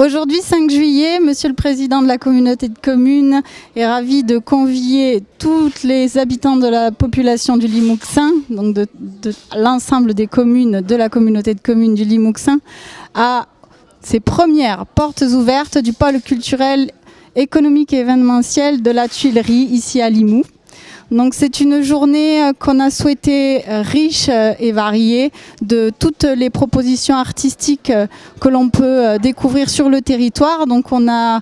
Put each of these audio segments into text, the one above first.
Aujourd'hui, 5 juillet, Monsieur le Président de la communauté de communes est ravi de convier tous les habitants de la population du Limouxin, donc de l'ensemble des communes de la communauté de communes du Limouxin, à ces premières portes ouvertes du pôle culturel, économique et événementiel de la Tuilerie, ici à Limoux. Donc c'est une journée qu'on a souhaité riche et variée de toutes les propositions artistiques que l'on peut découvrir sur le territoire. Donc on a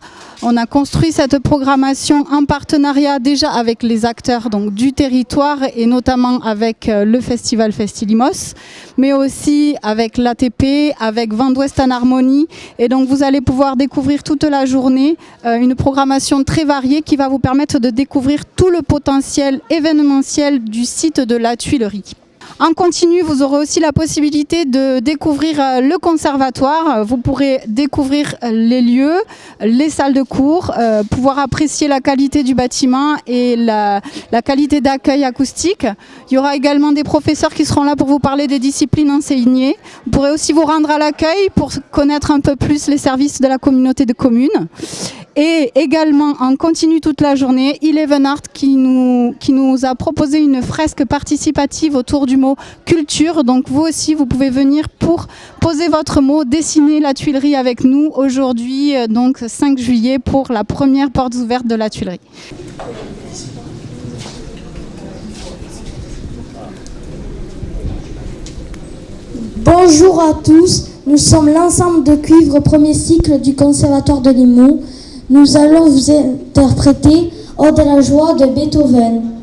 construit cette programmation en partenariat déjà avec les acteurs donc, du territoire et notamment avec le festival Festilimos, mais aussi avec l'ATP, avec Vent d'Ouest en Harmonie. Et donc vous allez pouvoir découvrir toute la journée une programmation très variée qui va vous permettre de découvrir tout le potentiel événementiel du site de la Tuilerie. En continu, vous aurez aussi la possibilité de découvrir le conservatoire. Vous pourrez découvrir les lieux, les salles de cours, pouvoir apprécier la qualité du bâtiment et la qualité d'accueil acoustique. Il y aura également des professeurs qui seront là pour vous parler des disciplines enseignées. Vous pourrez aussi vous rendre à l'accueil pour connaître un peu plus les services de la communauté de communes. Et également, en continu toute la journée, Eleven Art qui nous a proposé une fresque participative autour du mot culture. Donc vous aussi, vous pouvez venir pour poser votre mot, dessiner la Tuilerie avec nous aujourd'hui, donc 5 juillet, pour la première porte ouverte de la Tuilerie. Bonjour à tous, nous sommes l'ensemble de cuivre premier cycle du Conservatoire de Limoux. Nous allons vous interpréter Ode à la joie de Beethoven.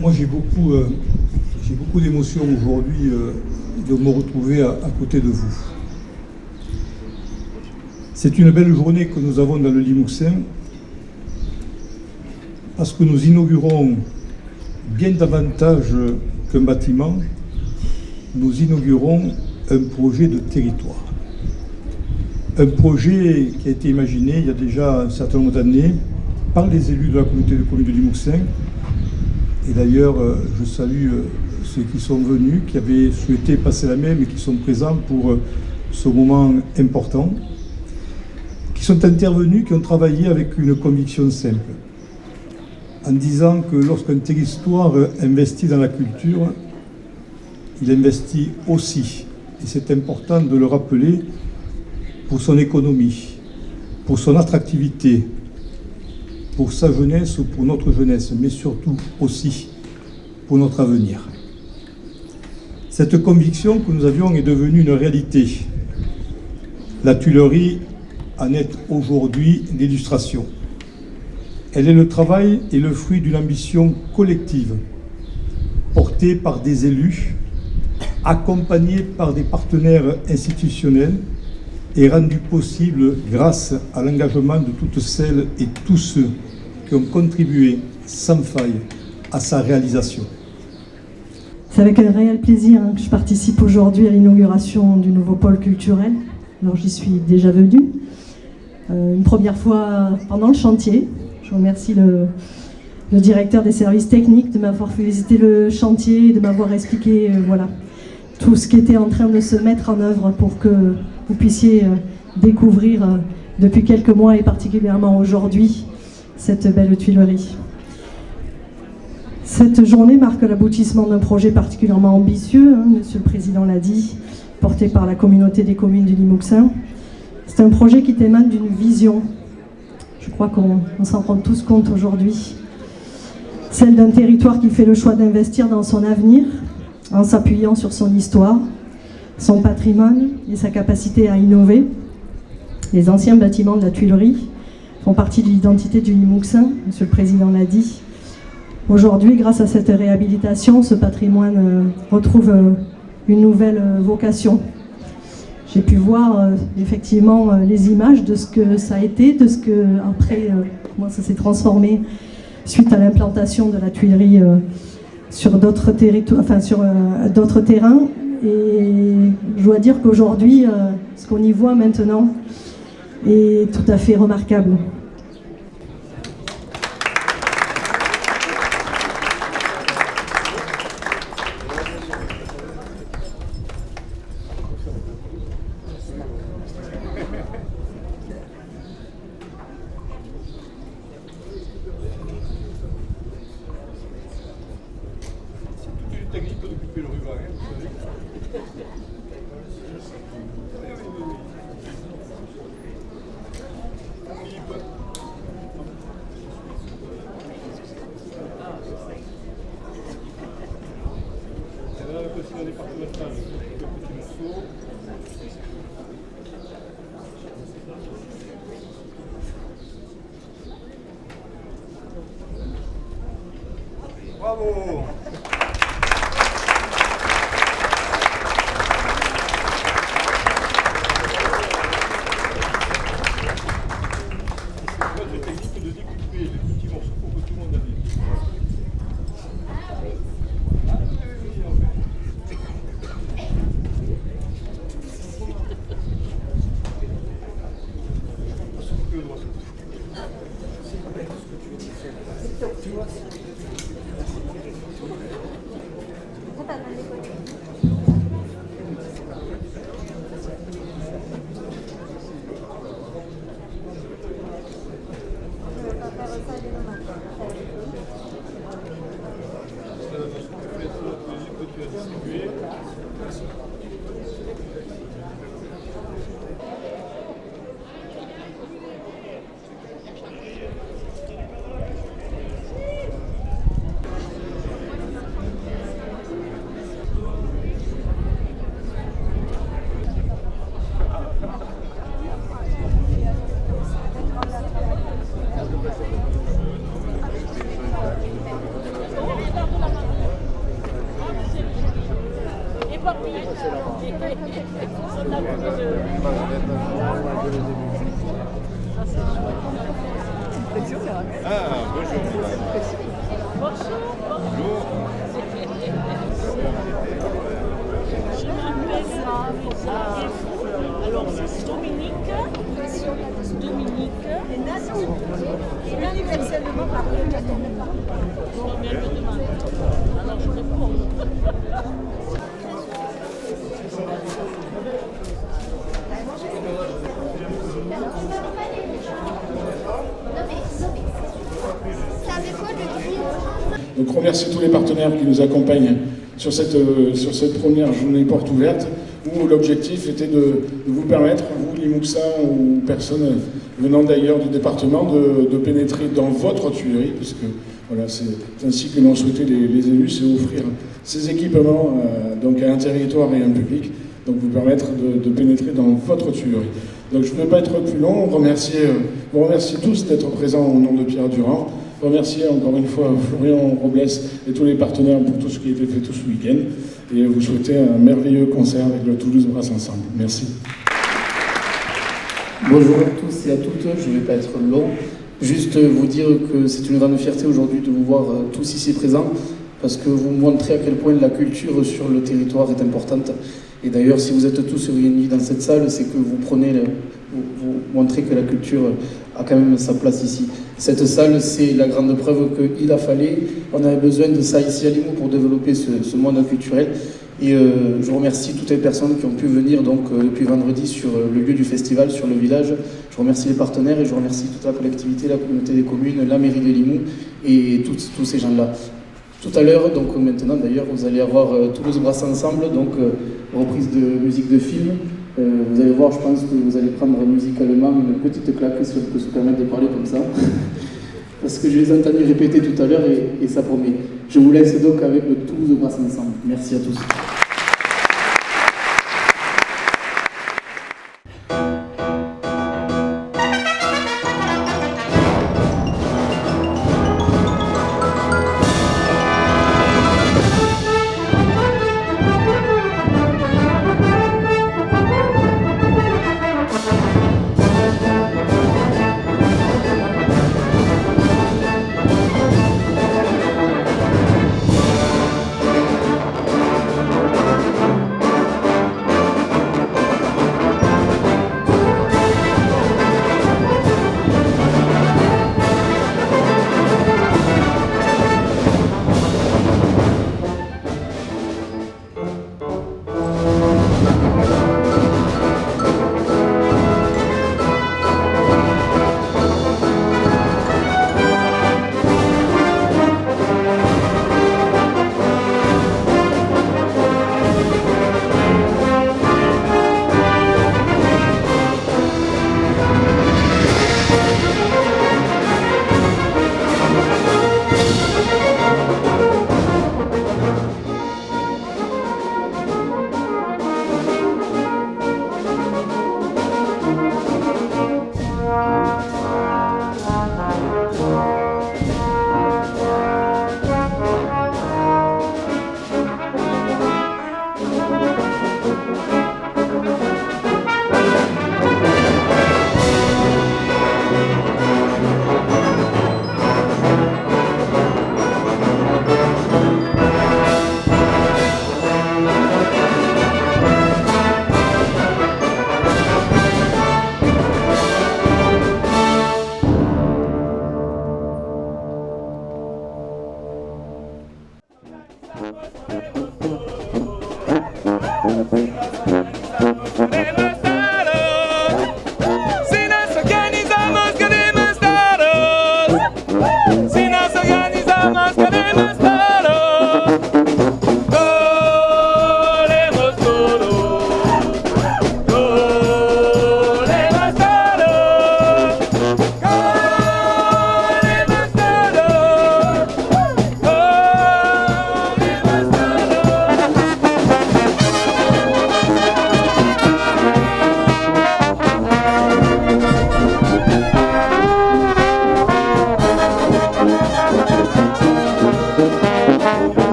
Moi j'ai beaucoup d'émotions aujourd'hui de me retrouver à côté de vous. C'est une belle journée que nous avons dans le Limouxin parce que nous inaugurons bien davantage qu'un bâtiment, nous inaugurons un projet de territoire. Un projet qui a été imaginé il y a déjà un certain nombre d'années par les élus de la communauté de communes de Limouxin. Et d'ailleurs, je salue ceux qui sont venus, qui avaient souhaité passer la main, mais qui sont présents pour ce moment important, qui sont intervenus, qui ont travaillé avec une conviction simple, en disant que lorsqu'un territoire investit dans la culture, il investit aussi, et c'est important de le rappeler, pour son économie, pour son attractivité, pour sa jeunesse ou pour notre jeunesse, mais surtout aussi pour notre avenir. Cette conviction que nous avions est devenue une réalité. La Tuilerie en est aujourd'hui l'illustration. Elle est le travail et le fruit d'une ambition collective, portée par des élus, accompagnée par des partenaires institutionnels et rendue possible grâce à l'engagement de toutes celles et tous ceux qui ont contribué sans faille à sa réalisation. C'est avec un réel plaisir que je participe aujourd'hui à l'inauguration du nouveau pôle culturel. Alors j'y suis déjà venue, une première fois pendant le chantier. Je remercie le directeur des services techniques de m'avoir fait visiter le chantier et de m'avoir expliqué tout ce qui était en train de se mettre en œuvre pour que vous puissiez découvrir depuis quelques mois et particulièrement aujourd'hui cette belle tuilerie. Cette journée marque l'aboutissement d'un projet particulièrement ambitieux, Monsieur le Président l'a dit, porté par la communauté des communes du Limouxin. C'est un projet qui témoigne d'une vision. Je crois qu'on s'en rend tous compte aujourd'hui. Celle d'un territoire qui fait le choix d'investir dans son avenir en s'appuyant sur son histoire, son patrimoine et sa capacité à innover. Les anciens bâtiments de la Tuilerie font partie de l'identité du Limouxin, Monsieur le Président l'a dit. Aujourd'hui, grâce à cette réhabilitation, ce patrimoine retrouve une nouvelle vocation. J'ai pu voir effectivement les images de ce que ça a été, de ce que après comment ça s'est transformé suite à l'implantation de la Tuilerie sur d'autres territoires, enfin sur d'autres terrains. Et je dois dire qu'aujourd'hui, ce qu'on y voit maintenant est tout à fait remarquable. Technique d'occuper le ruban, vous savez. Et là, le président départemental, le petit morceau. Bravo! Alors c'est Dominique. Et Nathan. Et universellement parlé. Alors je réponds. Donc remercier tous les partenaires qui nous accompagnent sur cette première journée porte ouverte, où l'objectif était de vous permettre, vous Limouxins ou personnes venant d'ailleurs du département, de pénétrer dans votre Tuilerie, puisque voilà, c'est ainsi que l'ont souhaité les élus, c'est offrir ces équipements donc à un territoire et à un public, donc vous permettre de pénétrer dans votre Tuilerie. Donc je ne vais pas être plus long, vous remercier tous d'être présents au nom de Pierre Durand. Remercier encore une fois Florian Robles et tous les partenaires pour tout ce qui a été fait tout ce week-end et vous souhaiter un merveilleux concert avec le Toulouse Brass Ensemble. Merci. Bonjour à tous et à toutes, je ne vais pas être long, juste vous dire que c'est une grande fierté aujourd'hui de vous voir tous ici présents parce que vous montrez à quel point la culture sur le territoire est importante. Et d'ailleurs, si vous êtes tous réunis dans cette salle, c'est que vous montrez que la culture a quand même sa place ici. Cette salle, c'est la grande preuve qu'il a fallu, on avait besoin de ça ici à Limoux pour développer ce monde culturel. Et je remercie toutes les personnes qui ont pu venir donc, depuis vendredi sur le lieu du festival, sur le village. Je remercie les partenaires et je remercie toute la collectivité, la communauté des communes, la mairie de Limoux et tous ces gens-là. Tout à l'heure, donc maintenant d'ailleurs, vous allez avoir Toulouse Brasse Ensemble, donc reprise de musique de film. Vous allez voir, je pense que vous allez prendre musicalement une petite claque, si on peut se permettre de parler comme ça. Parce que je les ai entendus répéter tout à l'heure et ça promet. Je vous laisse donc avec le Toulouse Brasse Ensemble. Merci à tous.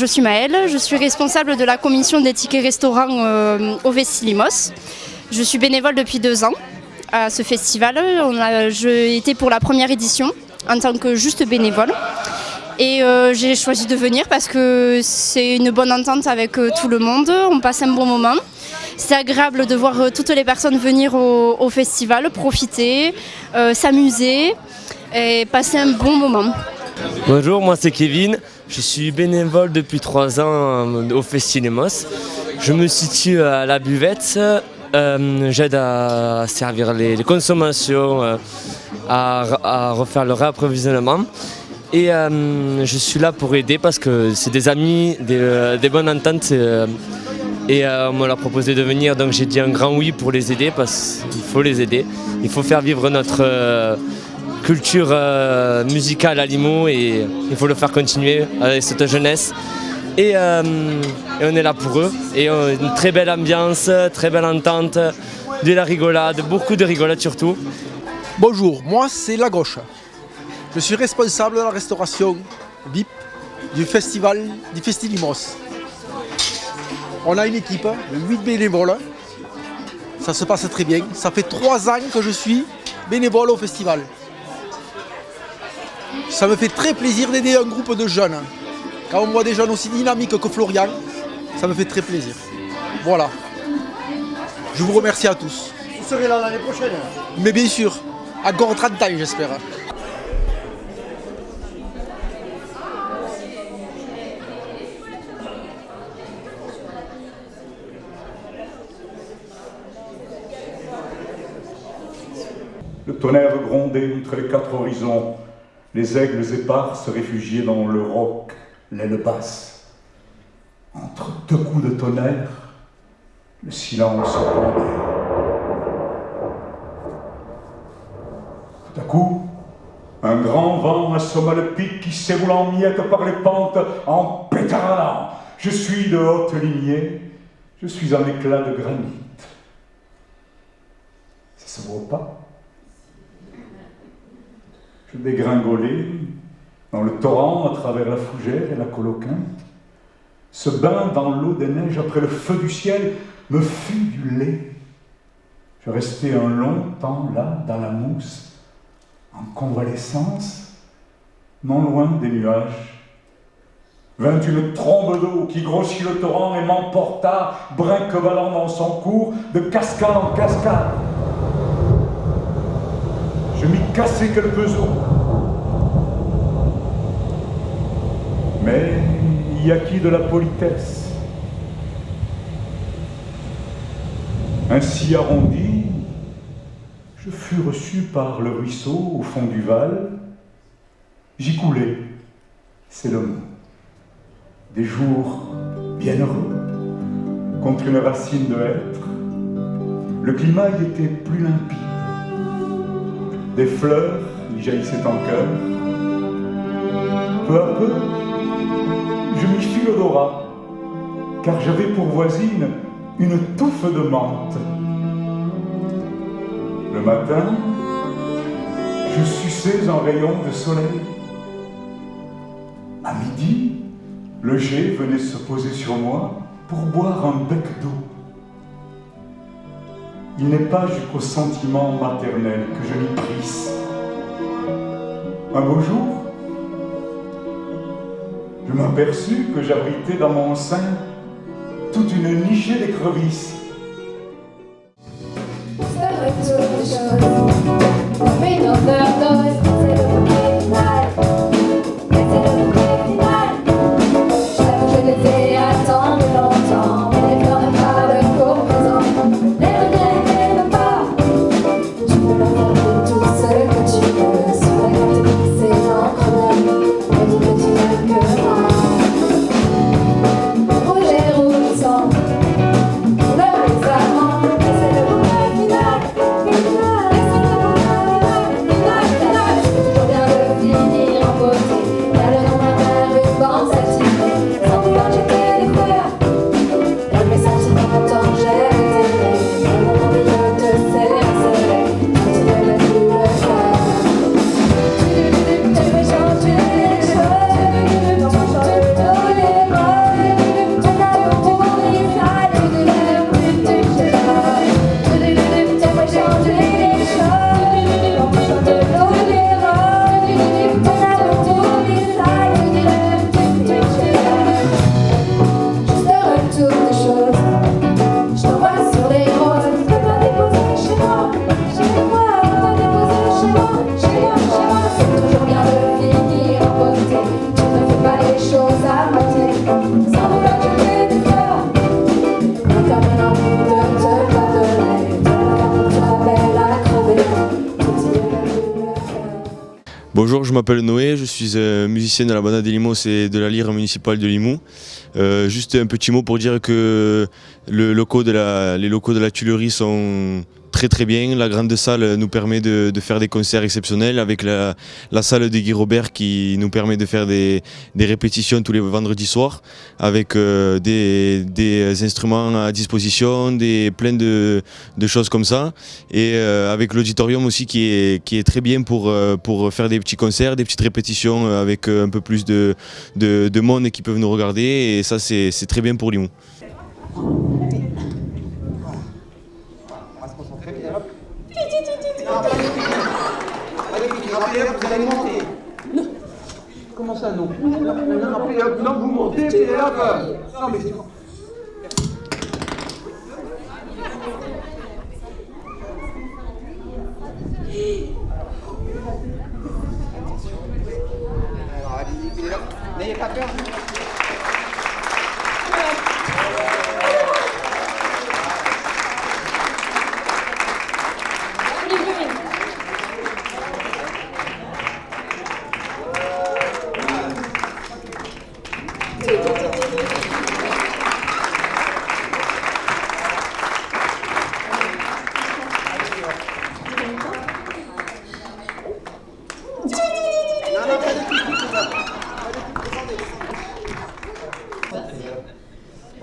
je suis Maëlle, je suis responsable de la commission des tickets restaurants au Vestilimos. Je suis bénévole depuis 2 ans à ce festival. J'ai été pour la première édition en tant que juste bénévole. Et j'ai choisi de venir parce que c'est une bonne entente avec tout le monde, on passe un bon moment. C'est agréable de voir toutes les personnes venir au festival, profiter, s'amuser et passer un bon moment. Bonjour, moi c'est Kevin, je suis bénévole depuis 3 ans au Vestilimos. Je me situe à la buvette, j'aide à servir les consommations, à refaire le réapprovisionnement. Et je suis là pour aider parce que c'est des amis, des bonnes ententes. Et on me l'a proposé de venir, donc j'ai dit un grand oui pour les aider parce qu'il faut les aider. Il faut faire vivre notre culture musicale à Limoux et il faut le faire continuer avec cette jeunesse. Et on est là pour eux. Et une très belle ambiance, très belle entente, de la rigolade, beaucoup de rigolade surtout. Bonjour, moi c'est La Gauche. Je suis responsable de la restauration VIP du festival du Vestilimos. On a une équipe de 8 bénévoles. Ça se passe très bien. Ça fait 3 ans que je suis bénévole au festival. Ça me fait très plaisir d'aider un groupe de jeunes. Quand on voit des jeunes aussi dynamiques que Florian, ça me fait très plaisir. Voilà. Je vous remercie à tous. Vous serez là l'année prochaine? Mais bien sûr, encore 30 ans j'espère. Le tonnerre grondait entre les 4 horizons, les aigles épars se réfugiaient dans le roc, l'aile basse. Entre 2 coups de tonnerre, le silence se pendait. Tout à coup, un grand vent assomma le pic qui s'éroule en miettes par les pentes en pétaradant. Je suis de haute lignée, je suis un éclat de granit. Ça se voit pas? Je dégringolais dans le torrent à travers la fougère et la coloquinte. Ce bain dans l'eau des neiges après le feu du ciel me fut du lait. Je restai un long temps là, dans la mousse, en convalescence, non loin des nuages. Vint une trombe d'eau qui grossit le torrent et m'emporta, brinque-ballant dans son cours, de cascade en cascade. Je m'y cassai quelques os. Mais il y acquis de la politesse. Ainsi arrondi, je fus reçu par le ruisseau au fond du Val. J'y coulais, c'est le mot. Des jours bien heureux, contre une racine de hêtre. Le climat y était plus limpide. Des fleurs y jaillissaient en cœur. Peu à peu, je m'y fis l'odorat, car j'avais pour voisine une touffe de menthe. Le matin, je suçais un rayon de soleil. À midi, le jet venait se poser sur moi pour boire un bec d'eau. Il n'est pas jusqu'au sentiment maternel que je l'y prisse. Un beau jour, je m'aperçus que j'abritais dans mon sein toute une nichée d'écrevisses. Bonjour, je m'appelle Noé, je suis musicien de la banda des Limos et de la lyre municipale de Limoux. Juste un petit mot pour dire que les locaux de la Tuilerie sont très bien. La grande salle nous permet de faire des concerts exceptionnels avec la salle de Guy Robert qui nous permet de faire des répétitions tous les vendredis soirs avec des instruments à disposition, plein de choses comme ça. Et avec l'auditorium aussi qui est très bien pour faire des petits concerts, des petites répétitions avec un peu plus de monde qui peuvent nous regarder. Et ça, c'est très bien pour Limoux. Après, vous allez monter. Non. Comment ça, non? Non, vous montez, puis hop. Non, mais c'est... Alors, allez-y, n'ayez pas peur.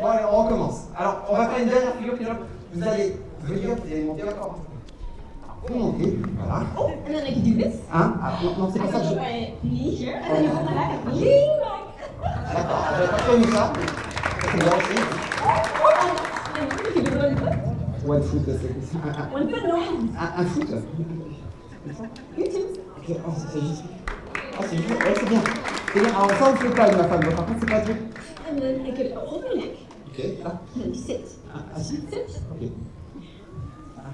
Bon, allez, on recommence. Alors, on va faire une dernière figure. Vous allez venir, vous allez monter encore. Vous montez, voilà. Oh, and then I can do this. Hein? Ah, non, c'est pas ça que je... Knee here, and then you hold my back and lean back. D'accord, j'avais pas connu ça. C'est bien aussi. And you can do one foot. One foot, c'est... One foot, no hands. Un foot? You too. Ok, oh, c'est juste... Oh, c'est juste... Ouais, c'est bien. C'est bien. Alors, ça, on ne fait pas avec ma femme. Par contre, c'est pas dur. And then I could hold your neck. Ok, là. And then you sit. Assis. Sit. Ok.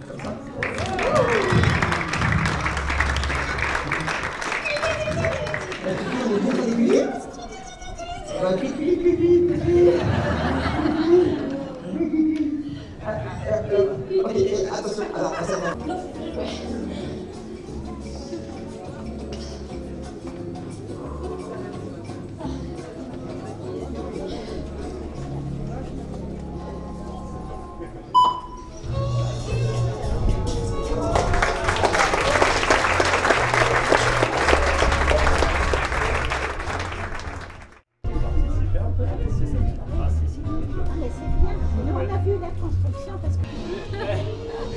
Comme ça. Attention, alors,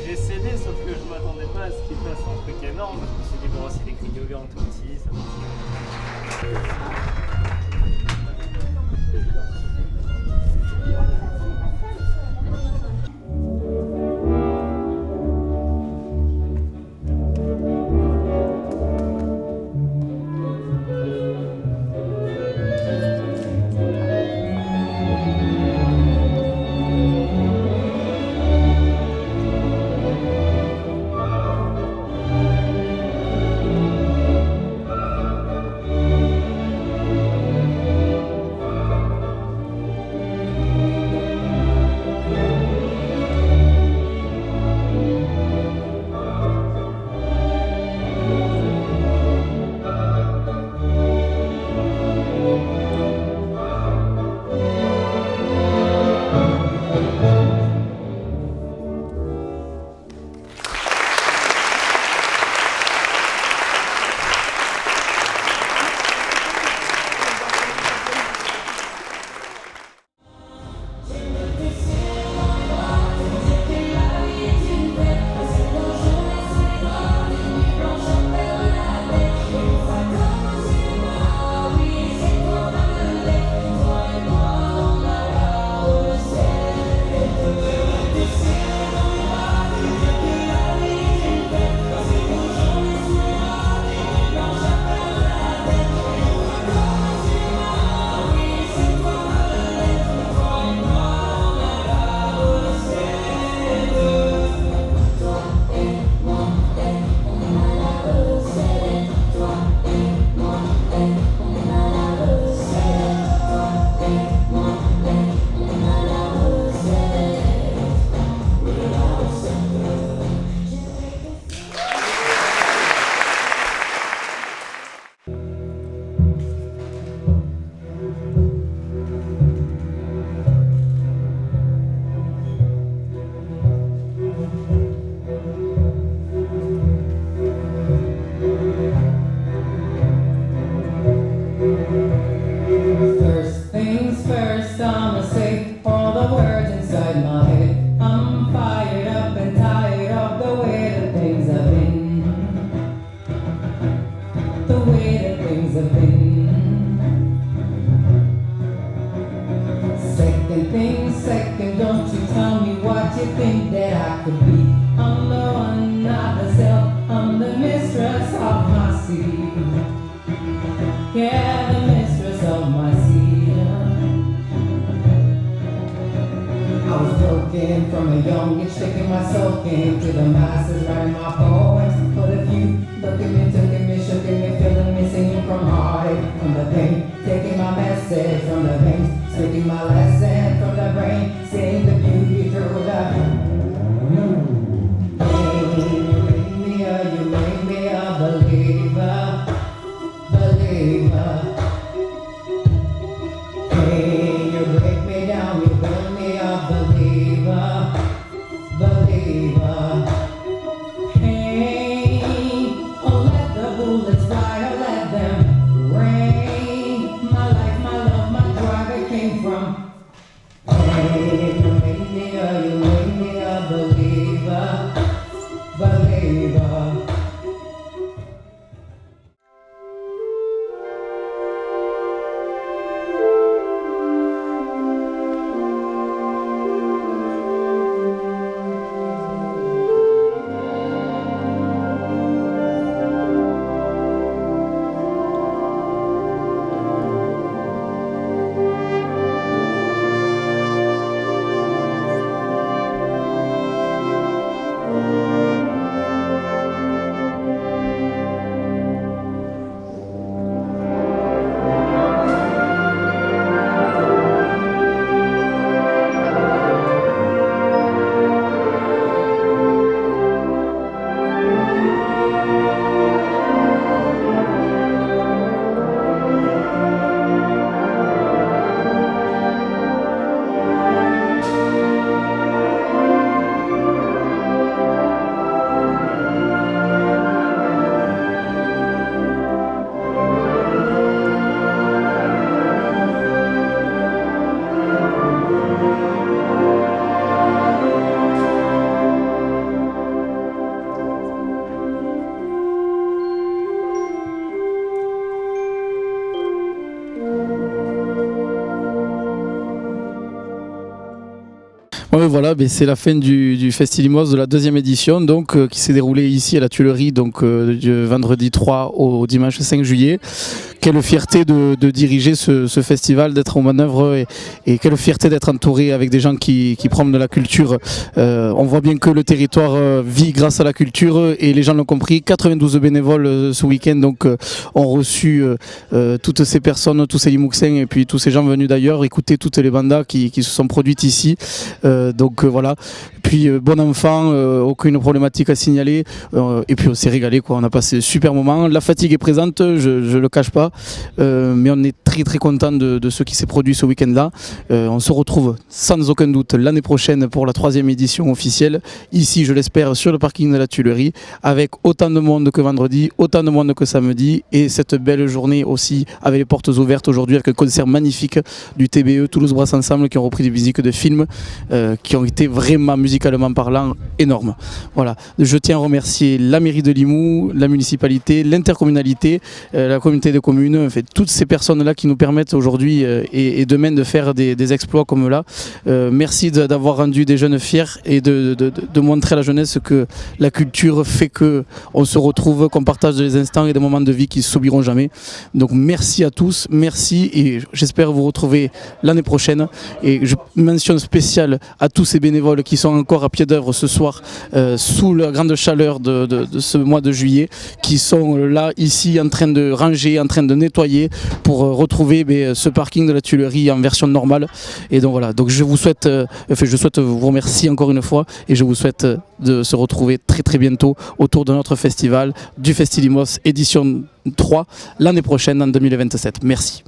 j'ai cédé, sauf que je m'attendais pas à ce qu'il fasse un truc énorme. Je me suis dit, bon, c'est des clignogueurs en tout petit, ça I'ma say all the words inside my head. I'm fired up and tired of the way that things have been. The way that things have been. Second thing, second, don't you tell me what you think that I could be. I'm the one, not the self, I'm the mistress of my seed. Yeah, the mistress of my seed. I was broken from a young age, taking myself into the masses, writing my poems. But if you look at me, took at me, shook at me, feeling me, singing from heartache, from the pain, taking my message from the veins, speaking my lesson from the brain, seeing the beauty through the you make me a believer, believer. Hey, you break me down, you build me a believer, believer. Hey, oh let the bullets fly, oh let them rain. My life, my love, my drive, it came from. Hey, you make me a believer, believer. Ouais, voilà, c'est la fin du Festilimos de la deuxième édition donc, qui s'est déroulée ici à la Tuilerie donc, du vendredi 3 au dimanche 5 juillet. Quelle fierté de diriger ce festival, d'être aux manœuvres et quelle fierté d'être entouré avec des gens qui proment de la culture. On voit bien que le territoire vit grâce à la culture et les gens l'ont compris. 92 bénévoles ce week-end donc, ont reçu toutes ces personnes, tous ces Limouxins et puis tous ces gens venus d'ailleurs, écouter toutes les bandas qui se sont produites ici. Donc voilà, puis bon enfant, aucune problématique à signaler et puis on s'est régalé quoi, on a passé un super moment. La fatigue est présente, je le cache pas, mais on est très content de ce qui s'est produit ce week-end là. On se retrouve sans aucun doute l'année prochaine pour la 3e édition officielle, ici je l'espère sur le parking de la Tuilerie, avec autant de monde que vendredi, autant de monde que samedi et cette belle journée aussi avec les portes ouvertes aujourd'hui avec un concert magnifique du TBE, Toulouse Brasse Ensemble, qui ont repris des musiques de films qui ont été vraiment musicalement parlant énormes. Voilà. Je tiens à remercier la mairie de Limoux, la municipalité, l'intercommunalité, la communauté de communes, en fait, toutes ces personnes-là qui nous permettent aujourd'hui et demain de faire des exploits comme là. Merci d'avoir rendu des jeunes fiers et de montrer à la jeunesse que la culture fait qu'on se retrouve, qu'on partage des instants et des moments de vie qui ne s'oublieront jamais. Donc merci à tous, merci et j'espère vous retrouver l'année prochaine. Et je mentionne spéciale à tous ces bénévoles qui sont encore à pied d'œuvre ce soir sous la grande chaleur de ce mois de juillet, qui sont là ici en train de ranger, en train de nettoyer pour retrouver ce parking de la Tuilerie en version normale. Et donc voilà, donc je souhaite vous remercier encore une fois et je vous souhaite de se retrouver très bientôt autour de notre festival du Festilimos édition 3 l'année prochaine en 2027. Merci.